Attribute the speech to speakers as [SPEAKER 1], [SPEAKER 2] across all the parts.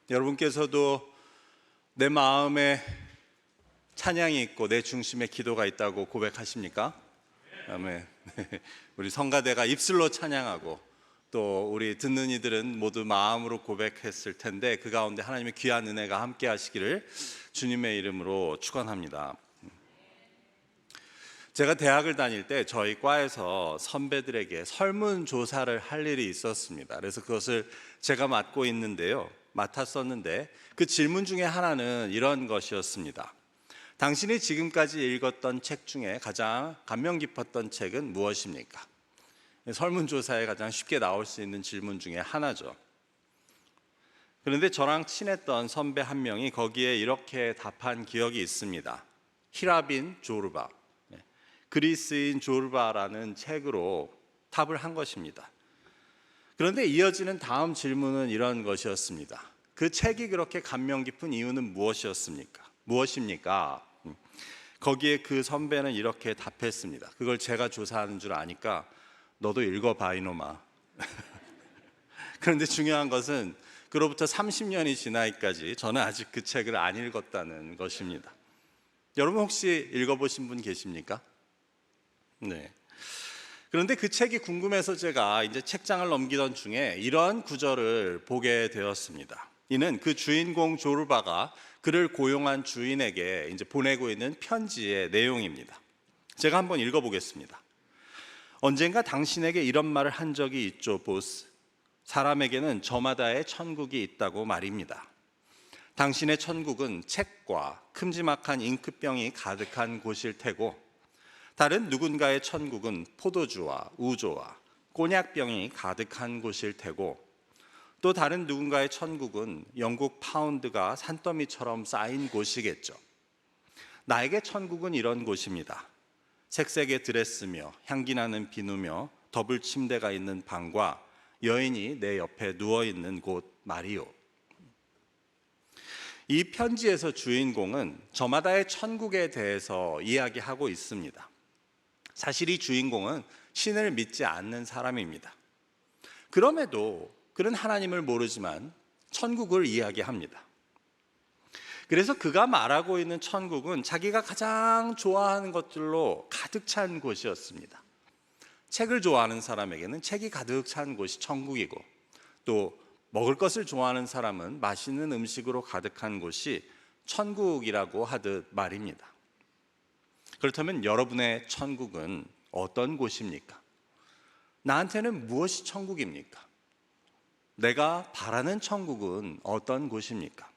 [SPEAKER 1] 여러분께서도 내 마음에 찬양이 있고 내 중심에 기도가 있다고 고백하십니까? 아멘. 우리 성가대가 입술로 찬양하고 또 우리 듣는 이들은 모두 마음으로 고백했을 텐데 그 가운데 하나님의 귀한 은혜가 함께 하시기를 주님의 이름으로 축원합니다. 제가 대학을 다닐 때 저희 과에서 선배들에게 설문조사를 할 일이 있었습니다. 그래서 그것을 제가 맡았었는데 그 질문 중에 하나는 이런 것이었습니다. 당신이 지금까지 읽었던 책 중에 가장 감명 깊었던 책은 무엇입니까? 설문조사에 가장 쉽게 나올 수 있는 질문 중에 하나죠. 그런데 저랑 친했던 선배 한 명이 거기에 이렇게 답한 기억이 있습니다. 히라빈 조르바, 그리스인 조르바라는 책으로 답을 한 것입니다. 그런데 이어지는 다음 질문은 이런 것이었습니다. 그 책이 그렇게 감명 깊은 이유는 무엇입니까? 거기에 그 선배는 이렇게 답했습니다. 그걸 제가 조사하는 줄 아니까 너도 읽어봐 이놈아. 그런데 중요한 것은 그로부터 30년이 지나기까지 저는 아직 그 책을 안 읽었다는 것입니다. 여러분 혹시 읽어보신 분 계십니까? 네. 그런데 그 책이 궁금해서 제가 이제 책장을 넘기던 중에 이런 구절을 보게 되었습니다. 이는 그 주인공 조르바가 그를 고용한 주인에게 이제 보내고 있는 편지의 내용입니다. 제가 한번 읽어보겠습니다. 언젠가 당신에게 이런 말을 한 적이 있죠, 보스. 사람에게는 저마다의 천국이 있다고 말입니다. 당신의 천국은 책과 큼지막한 잉크병이 가득한 곳일 테고 다른 누군가의 천국은 포도주와 우조와 꼬냑병이 가득한 곳일 테고 또 다른 누군가의 천국은 영국 파운드가 산더미처럼 쌓인 곳이겠죠. 나에게 천국은 이런 곳입니다. 색색의 드레스며 향기나는 비누며 더블 침대가 있는 방과 여인이 내 옆에 누워있는 곳 말이요. 이 편지에서 주인공은 저마다의 천국에 대해서 이야기하고 있습니다. 사실 이 주인공은 신을 믿지 않는 사람입니다. 그럼에도 그는 하나님을 모르지만 천국을 이야기합니다. 그래서 그가 말하고 있는 천국은 자기가 가장 좋아하는 것들로 가득 찬 곳이었습니다. 책을 좋아하는 사람에게는 책이 가득 찬 곳이 천국이고 또 먹을 것을 좋아하는 사람은 맛있는 음식으로 가득한 곳이 천국이라고 하듯 말입니다. 그렇다면 여러분의 천국은 어떤 곳입니까? 나한테는 무엇이 천국입니까? 내가 바라는 천국은 어떤 곳입니까?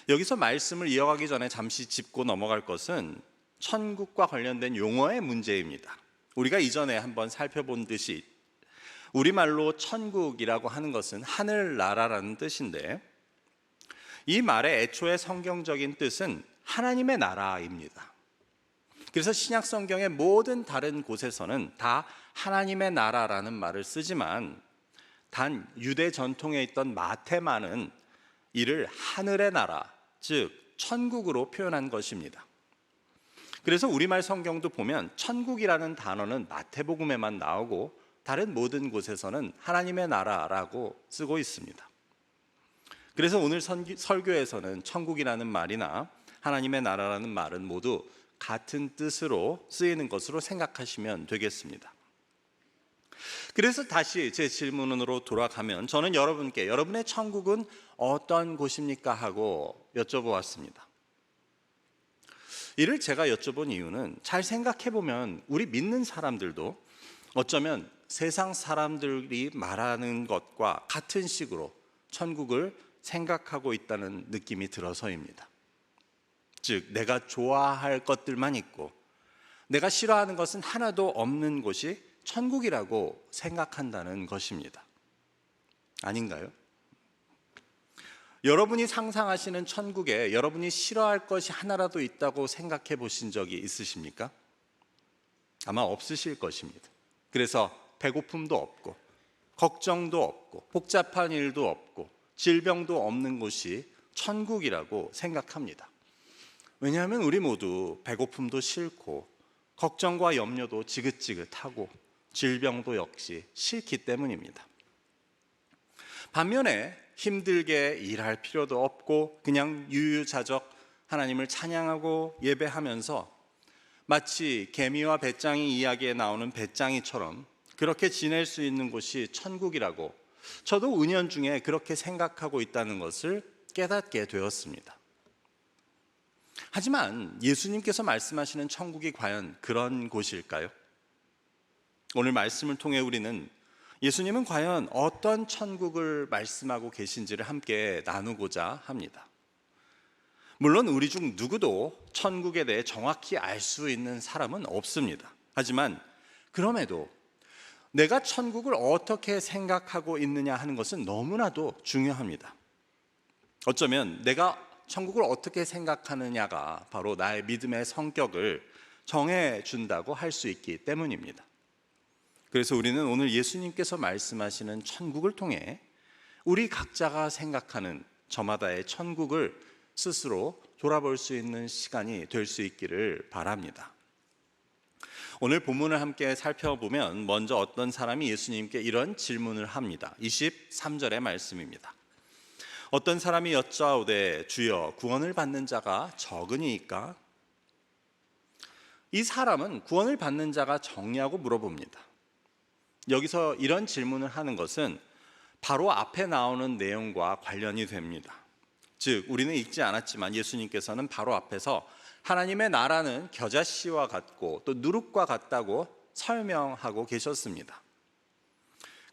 [SPEAKER 1] 여기서 말씀을 이어가기 전에 잠시 짚고 넘어갈 것은 천국과 관련된 용어의 문제입니다. 우리가 이전에 한번 살펴본 듯이 우리말로 천국이라고 하는 것은 하늘나라라는 뜻인데 이 말의 애초의 성경적인 뜻은 하나님의 나라입니다. 그래서 신약 성경의 모든 다른 곳에서는 다 하나님의 나라라는 말을 쓰지만 단 유대 전통에 있던 마태만은 이를 하늘의 나라, 즉 천국으로 표현한 것입니다. 그래서 우리말 성경도 보면 천국이라는 단어는 마태복음에만 나오고 다른 모든 곳에서는 하나님의 나라라고 쓰고 있습니다. 그래서 오늘 설교에서는 천국이라는 말이나 하나님의 나라라는 말은 모두 같은 뜻으로 쓰이는 것으로 생각하시면 되겠습니다. 그래서 다시 제 질문으로 돌아가면 저는 여러분께 여러분의 천국은 어떤 곳입니까? 하고 여쭤보았습니다. 이를 제가 여쭤본 이유는 잘 생각해보면 우리 믿는 사람들도 어쩌면 세상 사람들이 말하는 것과 같은 식으로 천국을 생각하고 있다는 느낌이 들어서입니다. 즉 내가 좋아할 것들만 있고 내가 싫어하는 것은 하나도 없는 곳이 천국이라고 생각한다는 것입니다. 아닌가요? 여러분이 상상하시는 천국에 여러분이 싫어할 것이 하나라도 있다고 생각해 보신 적이 있으십니까? 아마 없으실 것입니다. 그래서 배고픔도 없고 걱정도 없고 복잡한 일도 없고 질병도 없는 곳이 천국이라고 생각합니다. 왜냐하면 우리 모두 배고픔도 싫고 걱정과 염려도 지긋지긋하고 질병도 역시 싫기 때문입니다. 반면에 힘들게 일할 필요도 없고 그냥 유유자적 하나님을 찬양하고 예배하면서 마치 개미와 배짱이 이야기에 나오는 배짱이처럼 그렇게 지낼 수 있는 곳이 천국이라고 저도 은연중에 그렇게 생각하고 있다는 것을 깨닫게 되었습니다. 하지만 예수님께서 말씀하시는 천국이 과연 그런 곳일까요? 오늘 말씀을 통해 우리는 예수님은 과연 어떤 천국을 말씀하고 계신지를 함께 나누고자 합니다. 물론 우리 중 누구도 천국에 대해 정확히 알 수 있는 사람은 없습니다. 하지만 그럼에도 내가 천국을 어떻게 생각하고 있느냐 하는 것은 너무나도 중요합니다. 어쩌면 내가 천국을 어떻게 생각하느냐가 바로 나의 믿음의 성격을 정해준다고 할 수 있기 때문입니다. 그래서 우리는 오늘 예수님께서 말씀하시는 천국을 통해 우리 각자가 생각하는 저마다의 천국을 스스로 돌아볼 수 있는 시간이 될 수 있기를 바랍니다. 오늘 본문을 함께 살펴보면 먼저 어떤 사람이 예수님께 이런 질문을 합니다. 23절의 말씀입니다. 어떤 사람이 여짜오되 주여 구원을 받는 자가 적으니이까? 이 사람은 구원을 받는 자가 적냐고 물어봅니다. 여기서 이런 질문을 하는 것은 바로 앞에 나오는 내용과 관련이 됩니다. 즉 우리는 읽지 않았지만 예수님께서는 바로 앞에서 하나님의 나라는 겨자씨와 같고 또 누룩과 같다고 설명하고 계셨습니다.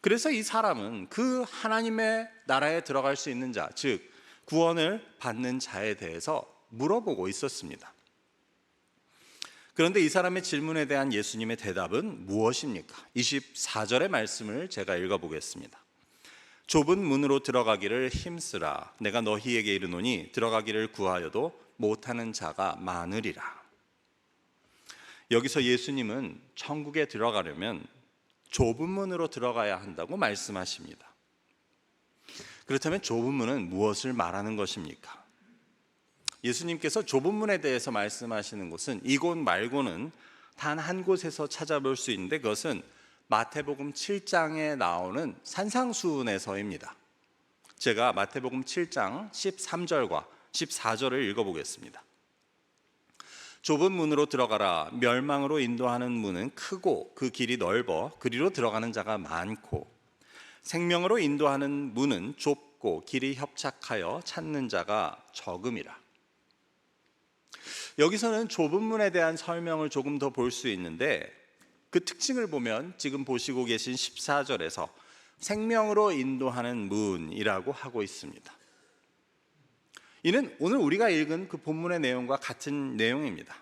[SPEAKER 1] 그래서 이 사람은 그 하나님의 나라에 들어갈 수 있는 자, 즉 구원을 받는 자에 대해서 물어보고 있었습니다. 그런데 이 사람의 질문에 대한 예수님의 대답은 무엇입니까? 24절의 말씀을 제가 읽어보겠습니다. 좁은 문으로 들어가기를 힘쓰라. 내가 너희에게 이르노니 들어가기를 구하여도 못하는 자가 많으리라. 여기서 예수님은 천국에 들어가려면 좁은 문으로 들어가야 한다고 말씀하십니다. 그렇다면 좁은 문은 무엇을 말하는 것입니까? 예수님께서 좁은 문에 대해서 말씀하시는 곳은 이곳 말고는 단 한 곳에서 찾아볼 수 있는데 그것은 마태복음 7장에 나오는 산상수훈에서입니다. 제가 마태복음 7장 13절과 14절을 읽어보겠습니다. 좁은 문으로 들어가라. 멸망으로 인도하는 문은 크고 그 길이 넓어 그리로 들어가는 자가 많고 생명으로 인도하는 문은 좁고 길이 협착하여 찾는 자가 적음이라. 여기서는 좁은 문에 대한 설명을 조금 더 볼 수 있는데 그 특징을 보면 지금 보시고 계신 14절에서 생명으로 인도하는 문이라고 하고 있습니다. 이는 오늘 우리가 읽은 그 본문의 내용과 같은 내용입니다.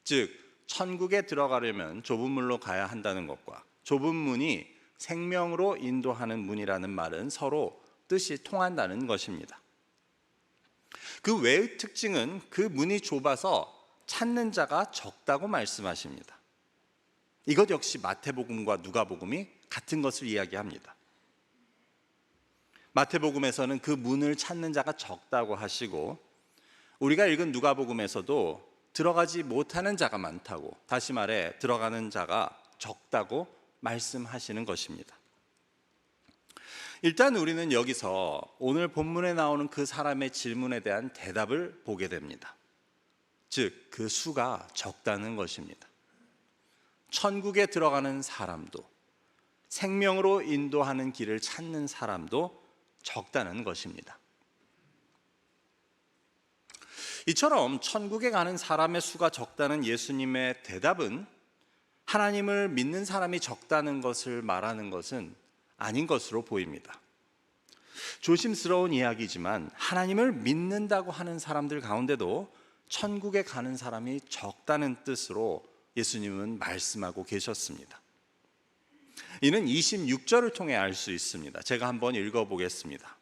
[SPEAKER 1] 즉 천국에 들어가려면 좁은 문으로 가야 한다는 것과 좁은 문이 생명으로 인도하는 문이라는 말은 서로 뜻이 통한다는 것입니다. 그 외의 특징은 그 문이 좁아서 찾는 자가 적다고 말씀하십니다. 이것 역시 마태복음과 누가복음이 같은 것을 이야기합니다. 마태복음에서는 그 문을 찾는 자가 적다고 하시고 우리가 읽은 누가복음에서도 들어가지 못하는 자가 많다고, 다시 말해 들어가는 자가 적다고 말씀하시는 것입니다. 일단 우리는 여기서 오늘 본문에 나오는 그 사람의 질문에 대한 대답을 보게 됩니다. 즉, 그 수가 적다는 것입니다. 천국에 들어가는 사람도 생명으로 인도하는 길을 찾는 사람도 적다는 것입니다. 이처럼 천국에 가는 사람의 수가 적다는 예수님의 대답은 하나님을 믿는 사람이 적다는 것을 말하는 것은 아닌 것으로 보입니다. 조심스러운 이야기지만 하나님을 믿는다고 하는 사람들 가운데도 천국에 가는 사람이 적다는 뜻으로 예수님은 말씀하고 계셨습니다. 이는 26절을 통해 알 수 있습니다. 제가 한번 읽어보겠습니다.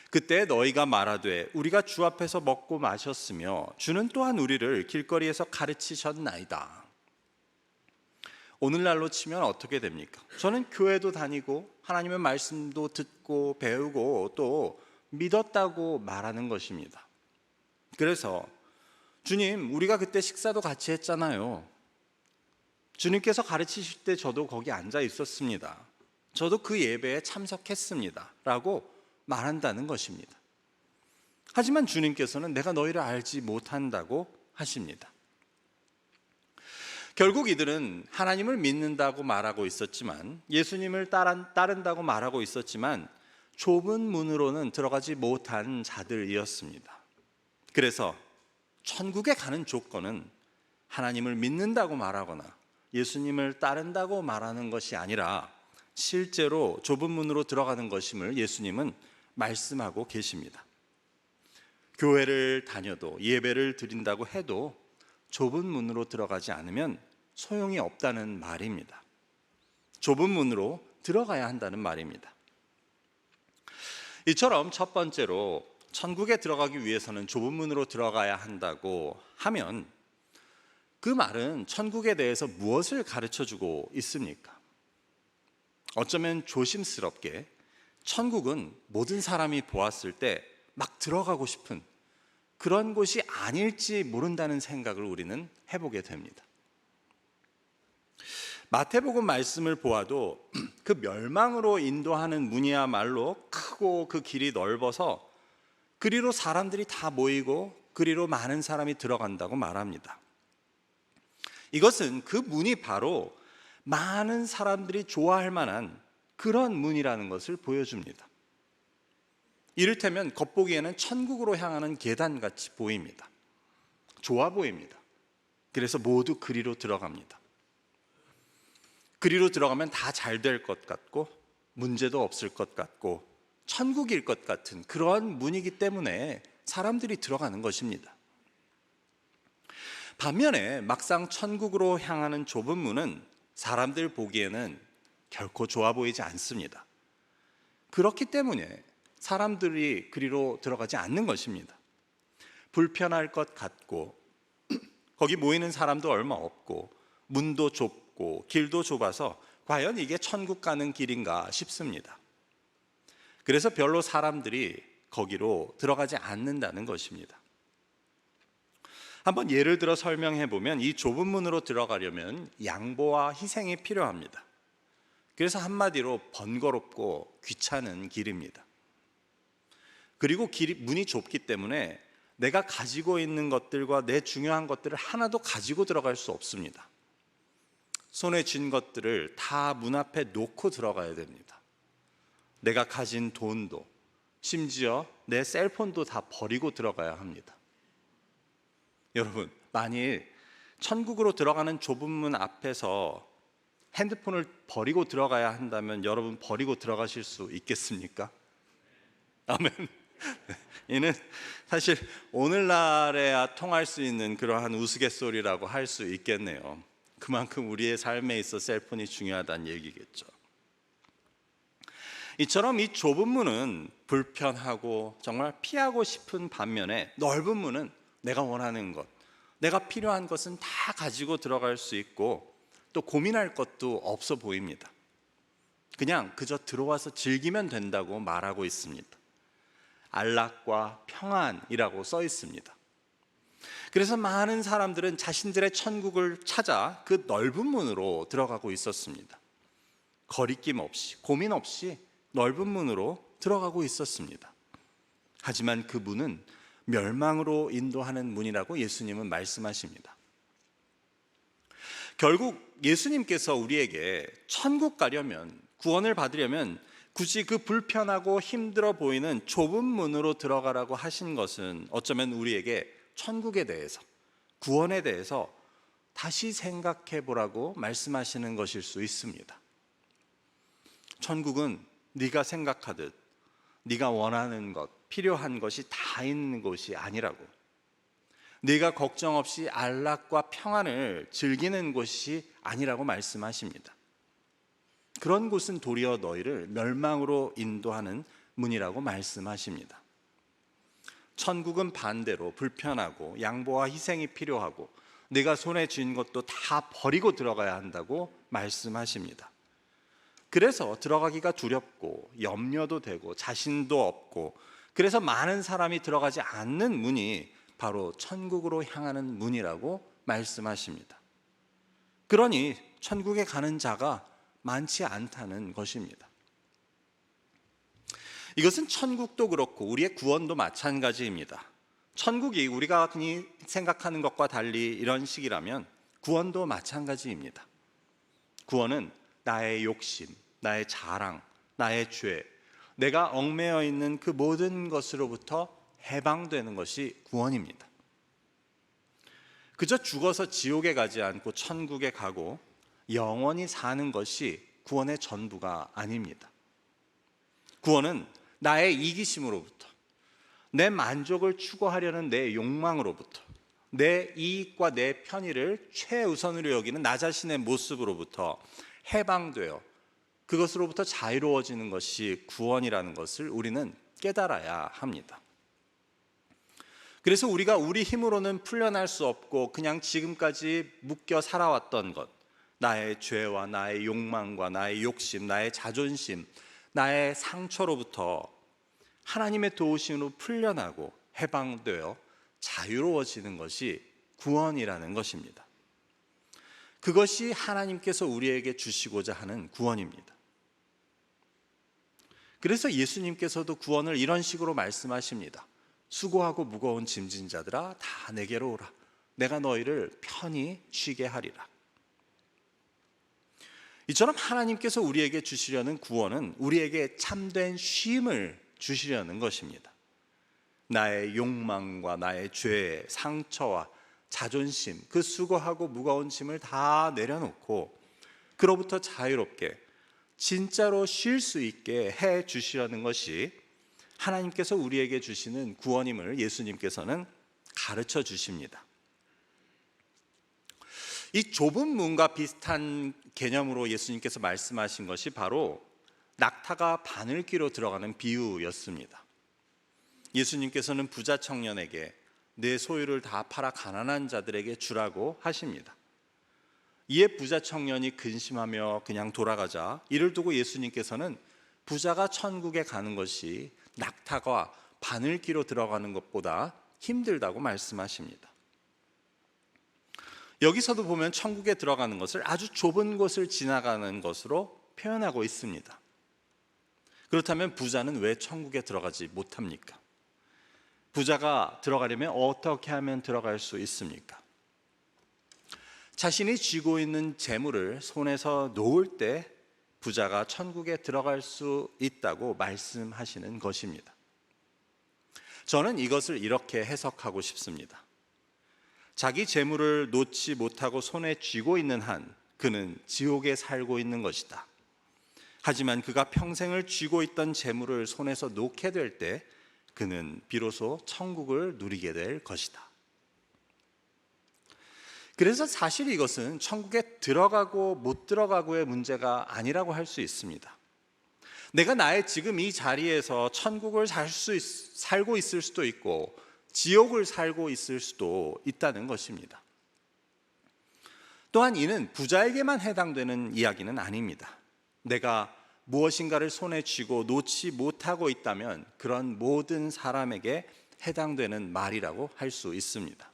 [SPEAKER 1] 그때 너희가 말하되 우리가 주 앞에서 먹고 마셨으며 주는 또한 우리를 길거리에서 가르치셨나이다. 오늘날로 치면 어떻게 됩니까? 저는 교회도 다니고 하나님의 말씀도 듣고 배우고 또 믿었다고 말하는 것입니다. 그래서 주님, 우리가 그때 식사도 같이 했잖아요. 주님께서 가르치실 때 저도 거기 앉아 있었습니다. 저도 그 예배에 참석했습니다. 라고 말한다는 것입니다. 하지만 주님께서는 내가 너희를 알지 못한다고 하십니다. 결국 이들은 하나님을 믿는다고 말하고 있었지만, 예수님을 따른다고 말하고 있었지만 좁은 문으로는 들어가지 못한 자들이었습니다. 그래서 천국에 가는 조건은 하나님을 믿는다고 말하거나 예수님을 따른다고 말하는 것이 아니라 실제로 좁은 문으로 들어가는 것임을 예수님은 말씀하고 계십니다. 교회를 다녀도 예배를 드린다고 해도 좁은 문으로 들어가지 않으면 소용이 없다는 말입니다. 좁은 문으로 들어가야 한다는 말입니다. 이처럼 첫 번째로 천국에 들어가기 위해서는 좁은 문으로 들어가야 한다고 하면 그 말은 천국에 대해서 무엇을 가르쳐 주고 있습니까? 어쩌면 조심스럽게 천국은 모든 사람이 보았을 때 막 들어가고 싶은 그런 곳이 아닐지 모른다는 생각을 우리는 해보게 됩니다. 마태복음 말씀을 보아도 그 멸망으로 인도하는 문이야말로 크고 그 길이 넓어서 그리로 사람들이 다 모이고 그리로 많은 사람이 들어간다고 말합니다. 이것은 그 문이 바로 많은 사람들이 좋아할 만한 그런 문이라는 것을 보여줍니다. 이를테면 겉보기에는 천국으로 향하는 계단같이 보입니다. 좋아 보입니다. 그래서 모두 그리로 들어갑니다. 그리로 들어가면 다 잘 될 것 같고 문제도 없을 것 같고 천국일 것 같은 그러한 문이기 때문에 사람들이 들어가는 것입니다. 반면에 막상 천국으로 향하는 좁은 문은 사람들 보기에는 결코 좋아 보이지 않습니다. 그렇기 때문에 사람들이 그리로 들어가지 않는 것입니다. 불편할 것 같고 거기 모이는 사람도 얼마 없고 문도 좁고 길도 좁아서 과연 이게 천국 가는 길인가 싶습니다. 그래서 별로 사람들이 거기로 들어가지 않는다는 것입니다. 한번 예를 들어 설명해 보면 이 좁은 문으로 들어가려면 양보와 희생이 필요합니다. 그래서 한마디로 번거롭고 귀찮은 길입니다. 그리고 문이 좁기 때문에 내가 가지고 있는 것들과 내 중요한 것들을 하나도 가지고 들어갈 수 없습니다. 손에 쥔 것들을 다 문 앞에 놓고 들어가야 됩니다. 내가 가진 돈도 심지어 내 셀폰도 다 버리고 들어가야 합니다. 여러분, 만일 천국으로 들어가는 좁은 문 앞에서 핸드폰을 버리고 들어가야 한다면 여러분 버리고 들어가실 수 있겠습니까? 아멘. 이는 사실 오늘날에야 통할 수 있는 그러한 우스갯소리라고 할 수 있겠네요. 그만큼 우리의 삶에 있어 셀폰이 중요하다는 얘기겠죠. 이처럼 이 좁은 문은 불편하고 정말 피하고 싶은 반면에 넓은 문은 내가 원하는 것, 내가 필요한 것은 다 가지고 들어갈 수 있고 또 고민할 것도 없어 보입니다. 그냥 그저 들어와서 즐기면 된다고 말하고 있습니다. 안락과 평안이라고 써 있습니다. 그래서 많은 사람들은 자신들의 천국을 찾아 그 넓은 문으로 들어가고 있었습니다. 거리낌 없이, 고민 없이 넓은 문으로 들어가고 있었습니다. 하지만 그 문은 멸망으로 인도하는 문이라고 예수님은 말씀하십니다. 결국 예수님께서 우리에게 천국 가려면, 구원을 받으려면 굳이 그 불편하고 힘들어 보이는 좁은 문으로 들어가라고 하신 것은 어쩌면 우리에게 천국에 대해서, 구원에 대해서 다시 생각해 보라고 말씀하시는 것일 수 있습니다. 천국은 네가 생각하듯 네가 원하는 것, 필요한 것이 다 있는 곳이 아니라고, 네가 걱정 없이 안락과 평안을 즐기는 곳이 아니라고 말씀하십니다. 그런 곳은 도리어 너희를 멸망으로 인도하는 문이라고 말씀하십니다. 천국은 반대로 불편하고 양보와 희생이 필요하고 네가 손에 쥔 것도 다 버리고 들어가야 한다고 말씀하십니다. 그래서 들어가기가 두렵고 염려도 되고 자신도 없고, 그래서 많은 사람이 들어가지 않는 문이 바로 천국으로 향하는 문이라고 말씀하십니다. 그러니 천국에 가는 자가 많지 않다는 것입니다. 이것은 천국도 그렇고 우리의 구원도 마찬가지입니다. 천국이 우리가 흔히 생각하는 것과 달리 이런 식이라면 구원도 마찬가지입니다. 구원은 나의 욕심, 나의 자랑, 나의 죄, 내가 얽매여 있는 그 모든 것으로부터 해방되는 것이 구원입니다. 그저 죽어서 지옥에 가지 않고 천국에 가고 영원히 사는 것이 구원의 전부가 아닙니다. 구원은 나의 이기심으로부터, 내 만족을 추구하려는 내 욕망으로부터, 내 이익과 내 편의를 최우선으로 여기는 나 자신의 모습으로부터 해방되어 그것으로부터 자유로워지는 것이 구원이라는 것을 우리는 깨달아야 합니다. 그래서 우리가 우리 힘으로는 풀려날 수 없고 그냥 지금까지 묶여 살아왔던 것, 나의 죄와 나의 욕망과 나의 욕심, 나의 자존심, 나의 상처로부터 하나님의 도우심으로 풀려나고 해방되어 자유로워지는 것이 구원이라는 것입니다. 그것이 하나님께서 우리에게 주시고자 하는 구원입니다. 그래서 예수님께서도 구원을 이런 식으로 말씀하십니다. 수고하고 무거운 짐진 자들아 다 내게로 오라. 내가 너희를 편히 쉬게 하리라. 이처럼 하나님께서 우리에게 주시려는 구원은 우리에게 참된 쉼을 주시려는 것입니다. 나의 욕망과 나의 죄, 상처와 자존심, 그 수고하고 무거운 짐을 다 내려놓고 그로부터 자유롭게 진짜로 쉴 수 있게 해 주시려는 것이 하나님께서 우리에게 주시는 구원임을 예수님께서는 가르쳐 주십니다. 이 좁은 문과 비슷한 개념으로 예수님께서 말씀하신 것이 바로 낙타가 바늘귀로 들어가는 비유였습니다. 예수님께서는 부자 청년에게 내 소유를 다 팔아 가난한 자들에게 주라고 하십니다. 이에 부자 청년이 근심하며 그냥 돌아가자 이를 두고 예수님께서는 부자가 천국에 가는 것이 낙타가 바늘귀로 들어가는 것보다 힘들다고 말씀하십니다. 여기서도 보면 천국에 들어가는 것을 아주 좁은 곳을 지나가는 것으로 표현하고 있습니다. 그렇다면 부자는 왜 천국에 들어가지 못합니까? 부자가 들어가려면 어떻게 하면 들어갈 수 있습니까? 자신이 쥐고 있는 재물을 손에서 놓을 때 부자가 천국에 들어갈 수 있다고 말씀하시는 것입니다. 저는 이것을 이렇게 해석하고 싶습니다. 자기 재물을 놓지 못하고 손에 쥐고 있는 한 그는 지옥에 살고 있는 것이다. 하지만 그가 평생을 쥐고 있던 재물을 손에서 놓게 될 때 그는 비로소 천국을 누리게 될 것이다. 그래서 사실 이것은 천국에 들어가고 못 들어가고의 문제가 아니라고 할 수 있습니다. 내가 나의 지금 이 자리에서 천국을 살고 있을 수도 있고 지옥을 살고 있을 수도 있다는 것입니다. 또한 이는 부자에게만 해당되는 이야기는 아닙니다. 내가 무엇인가를 손에 쥐고 놓지 못하고 있다면 그런 모든 사람에게 해당되는 말이라고 할 수 있습니다.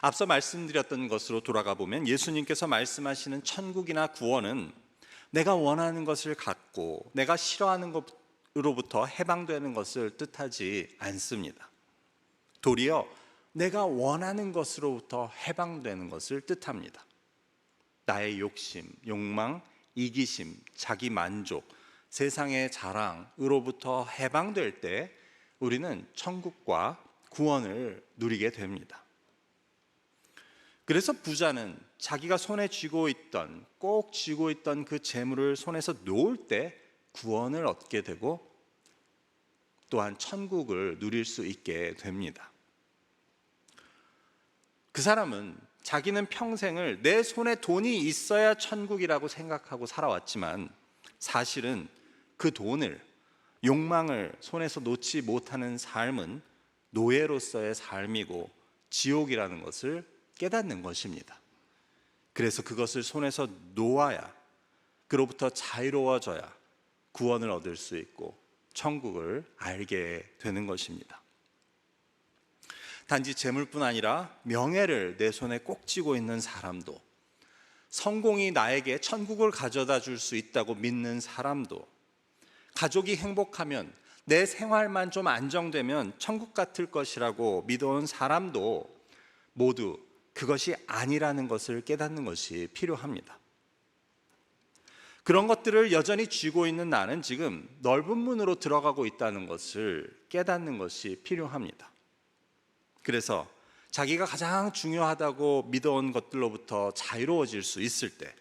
[SPEAKER 1] 앞서 말씀드렸던 것으로 돌아가 보면 예수님께서 말씀하시는 천국이나 구원은 내가 원하는 것을 갖고 내가 싫어하는 것으로부터 해방되는 것을 뜻하지 않습니다. 도리어 내가 원하는 것으로부터 해방되는 것을 뜻합니다. 나의 욕심, 욕망, 이기심, 자기 만족, 세상의 자랑으로부터 해방될 때 우리는 천국과 구원을 누리게 됩니다. 그래서 부자는 자기가 손에 쥐고 있던, 꼭 쥐고 있던 그 재물을 손에서 놓을 때 구원을 얻게 되고 또한 천국을 누릴 수 있게 됩니다. 그 사람은 자기는 평생을 내 손에 돈이 있어야 천국이라고 생각하고 살아왔지만 사실은 그 돈을, 욕망을 손에서 놓지 못하는 삶은 노예로서의 삶이고 지옥이라는 것을 깨닫는 것입니다. 그래서 그것을 손에서 놓아야, 그로부터 자유로워져야 구원을 얻을 수 있고 천국을 알게 되는 것입니다. 단지 재물뿐 아니라 명예를 내 손에 꼭 쥐고 있는 사람도, 성공이 나에게 천국을 가져다 줄 수 있다고 믿는 사람도, 가족이 행복하면, 내 생활만 좀 안정되면 천국 같을 것이라고 믿어온 사람도 모두 그것이 아니라는 것을 깨닫는 것이 필요합니다. 그런 것들을 여전히 쥐고 있는 나는 지금 넓은 문으로 들어가고 있다는 것을 깨닫는 것이 필요합니다. 그래서 자기가 가장 중요하다고 믿어온 것들로부터 자유로워질 수 있을 때,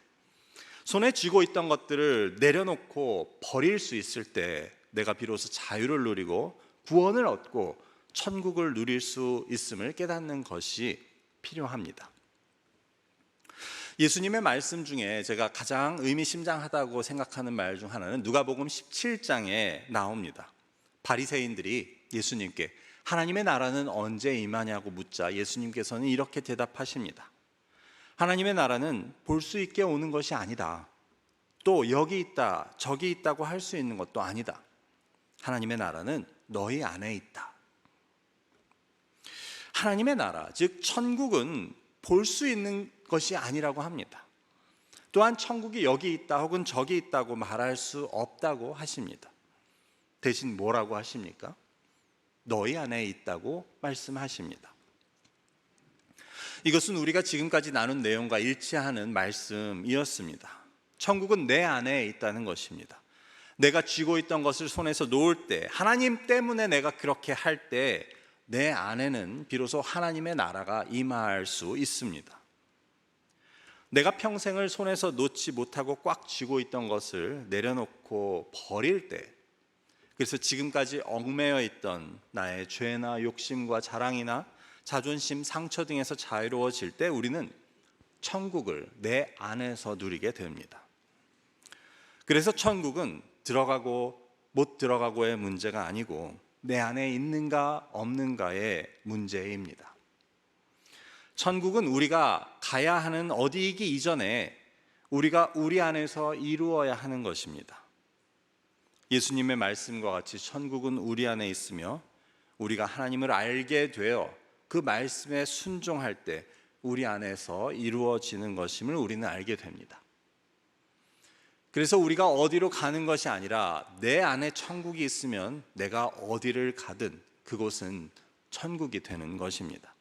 [SPEAKER 1] 손에 쥐고 있던 것들을 내려놓고 버릴 수 있을 때 내가 비로소 자유를 누리고 구원을 얻고 천국을 누릴 수 있음을 깨닫는 것이 필요합니다. 예수님의 말씀 중에 제가 가장 의미심장하다고 생각하는 말 중 하나는 누가복음 17장에 나옵니다. 바리새인들이 예수님께 하나님의 나라는 언제 임하냐고 묻자 예수님께서는 이렇게 대답하십니다. 하나님의 나라는 볼 수 있게 오는 것이 아니다. 또 여기 있다, 저기 있다고 할 수 있는 것도 아니다. 하나님의 나라는 너희 안에 있다. 하나님의 나라, 즉 천국은 볼 수 있는 것이 아니라고 합니다. 또한 천국이 여기 있다 혹은 저기 있다고 말할 수 없다고 하십니다. 대신 뭐라고 하십니까? 너희 안에 있다고 말씀하십니다. 이것은 우리가 지금까지 나눈 내용과 일치하는 말씀이었습니다. 천국은 내 안에 있다는 것입니다. 내가 쥐고 있던 것을 손에서 놓을 때, 하나님 때문에 내가 그렇게 할 때 내 안에는 비로소 하나님의 나라가 임할 수 있습니다. 내가 평생을 손에서 놓지 못하고 꽉 쥐고 있던 것을 내려놓고 버릴 때, 그래서 지금까지 얽매여 있던 나의 죄나 욕심과 자랑이나 자존심, 상처 등에서 자유로워질 때 우리는 천국을 내 안에서 누리게 됩니다. 그래서 천국은 들어가고 못 들어가고의 문제가 아니고 내 안에 있는가 없는가의 문제입니다. 천국은 우리가 가야 하는 어디이기 이전에 우리가 우리 안에서 이루어야 하는 것입니다. 예수님의 말씀과 같이 천국은 우리 안에 있으며 우리가 하나님을 알게 되어 그 말씀에 순종할 때 우리 안에서 이루어지는 것임을 우리는 알게 됩니다. 그래서 우리가 어디로 가는 것이 아니라 내 안에 천국이 있으면 내가 어디를 가든 그곳은 천국이 되는 것입니다.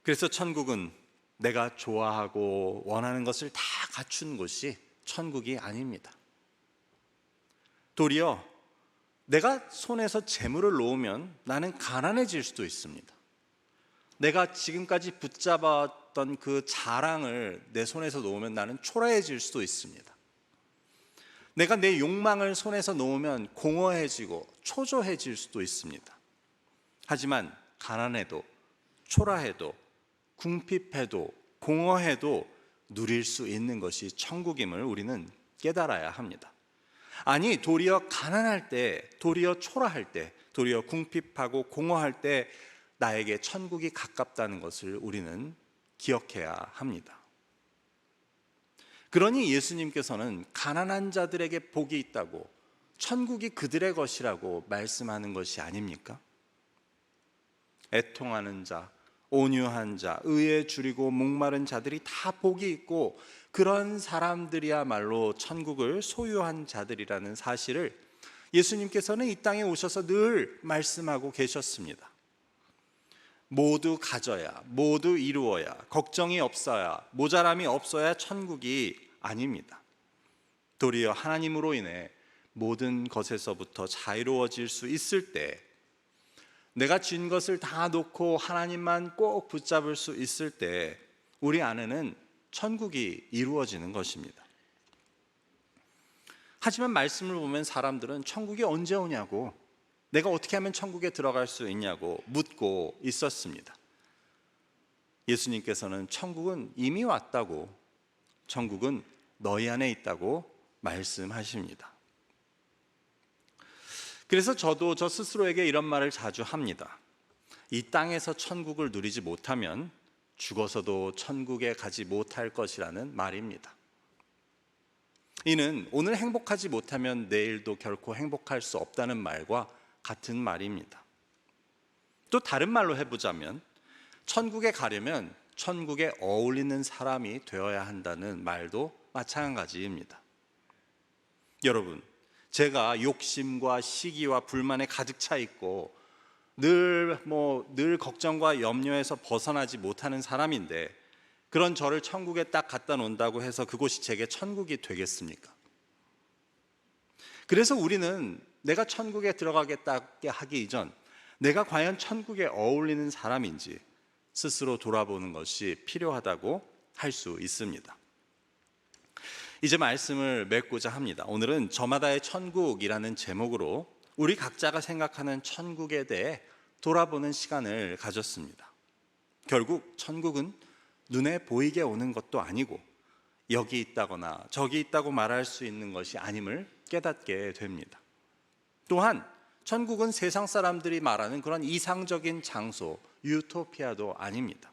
[SPEAKER 1] 그래서 천국은 내가 좋아하고 원하는 것을 다 갖춘 곳이 천국이 아닙니다. 도리어 내가 손에서 재물을 놓으면 나는 가난해질 수도 있습니다. 내가 지금까지 붙잡았던 그 자랑을 내 손에서 놓으면 나는 초라해질 수도 있습니다. 내가 내 욕망을 손에서 놓으면 공허해지고 초조해질 수도 있습니다. 하지만 가난해도 초라해도 궁핍해도 공허해도 누릴 수 있는 것이 천국임을 우리는 깨달아야 합니다. 아니, 도리어 가난할 때, 도리어 초라할 때, 도리어 궁핍하고 공허할 때 나에게 천국이 가깝다는 것을 우리는 기억해야 합니다. 그러니 예수님께서는 가난한 자들에게 복이 있다고, 천국이 그들의 것이라고 말씀하는 것이 아닙니까? 애통하는 자, 온유한 자, 의에 줄이고 목마른 자들이 다 복이 있고 그런 사람들이야말로 천국을 소유한 자들이라는 사실을 예수님께서는 이 땅에 오셔서 늘 말씀하고 계셨습니다. 모두 가져야, 모두 이루어야, 걱정이 없어야, 모자람이 없어야 천국이 아닙니다. 도리어 하나님으로 인해 모든 것에서부터 자유로워질 수 있을 때, 내가 쥔 것을 다 놓고 하나님만 꼭 붙잡을 수 있을 때 우리 안에는 천국이 이루어지는 것입니다. 하지만 말씀을 보면 사람들은 천국이 언제 오냐고, 내가 어떻게 하면 천국에 들어갈 수 있냐고 묻고 있었습니다. 예수님께서는 천국은 이미 왔다고, 천국은 너희 안에 있다고 말씀하십니다. 그래서 저도 저 스스로에게 이런 말을 자주 합니다. 이 땅에서 천국을 누리지 못하면 죽어서도 천국에 가지 못할 것이라는 말입니다. 이는 오늘 행복하지 못하면 내일도 결코 행복할 수 없다는 말과 같은 말입니다. 또 다른 말로 해보자면 천국에 가려면 천국에 어울리는 사람이 되어야 한다는 말도 마찬가지입니다. 여러분, 제가 욕심과 시기와 불만에 가득 차 있고 늘 걱정과 염려에서 벗어나지 못하는 사람인데, 그런 저를 천국에 딱 갖다 놓는다고 해서 그곳이 제게 천국이 되겠습니까? 그래서 우리는 내가 천국에 들어가겠다 하기 이전 내가 과연 천국에 어울리는 사람인지 스스로 돌아보는 것이 필요하다고 할 수 있습니다. 이제 말씀을 맺고자 합니다. 오늘은 저마다의 천국이라는 제목으로 우리 각자가 생각하는 천국에 대해 돌아보는 시간을 가졌습니다. 결국 천국은 눈에 보이게 오는 것도 아니고 여기 있다거나 저기 있다고 말할 수 있는 것이 아님을 깨닫게 됩니다. 또한 천국은 세상 사람들이 말하는 그런 이상적인 장소, 유토피아도 아닙니다.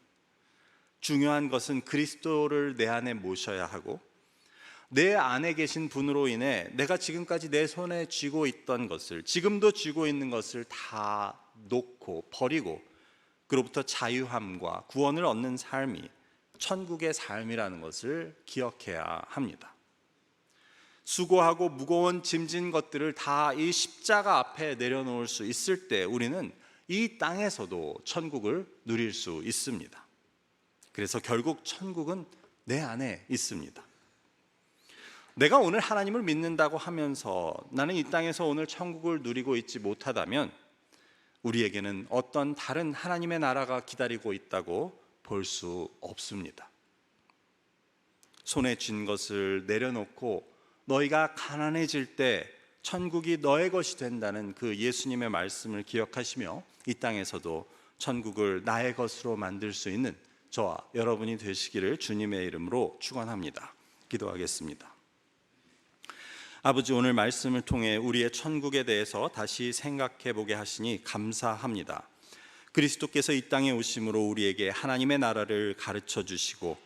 [SPEAKER 1] 중요한 것은 그리스도를 내 안에 모셔야 하고, 내 안에 계신 분으로 인해 내가 지금까지 내 손에 쥐고 있던 것을, 지금도 쥐고 있는 것을 다 놓고 버리고 그로부터 자유함과 구원을 얻는 삶이 천국의 삶이라는 것을 기억해야 합니다. 수고하고 무거운 짐진 것들을 다 이 십자가 앞에 내려놓을 수 있을 때 우리는 이 땅에서도 천국을 누릴 수 있습니다. 그래서 결국 천국은 내 안에 있습니다. 내가 오늘 하나님을 믿는다고 하면서 나는 이 땅에서 오늘 천국을 누리고 있지 못하다면 우리에게는 어떤 다른 하나님의 나라가 기다리고 있다고 볼 수 없습니다. 손에 쥔 것을 내려놓고 너희가 가난해질 때 천국이 너의 것이 된다는 그 예수님의 말씀을 기억하시며 이 땅에서도 천국을 나의 것으로 만들 수 있는 저와 여러분이 되시기를 주님의 이름으로 축원합니다. 기도하겠습니다. 아버지, 오늘 말씀을 통해 우리의 천국에 대해서 다시 생각해 보게 하시니 감사합니다. 그리스도께서 이 땅에 오심으로 우리에게 하나님의 나라를 가르쳐 주시고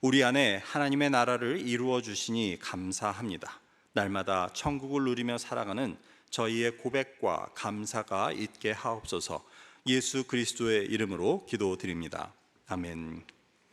[SPEAKER 1] 우리 안에 하나님의 나라를 이루어 주시니 감사합니다. 날마다 천국을 누리며 살아가는 저희의 고백과 감사가 있게 하옵소서. 예수 그리스도의 이름으로 기도드립니다. 아멘.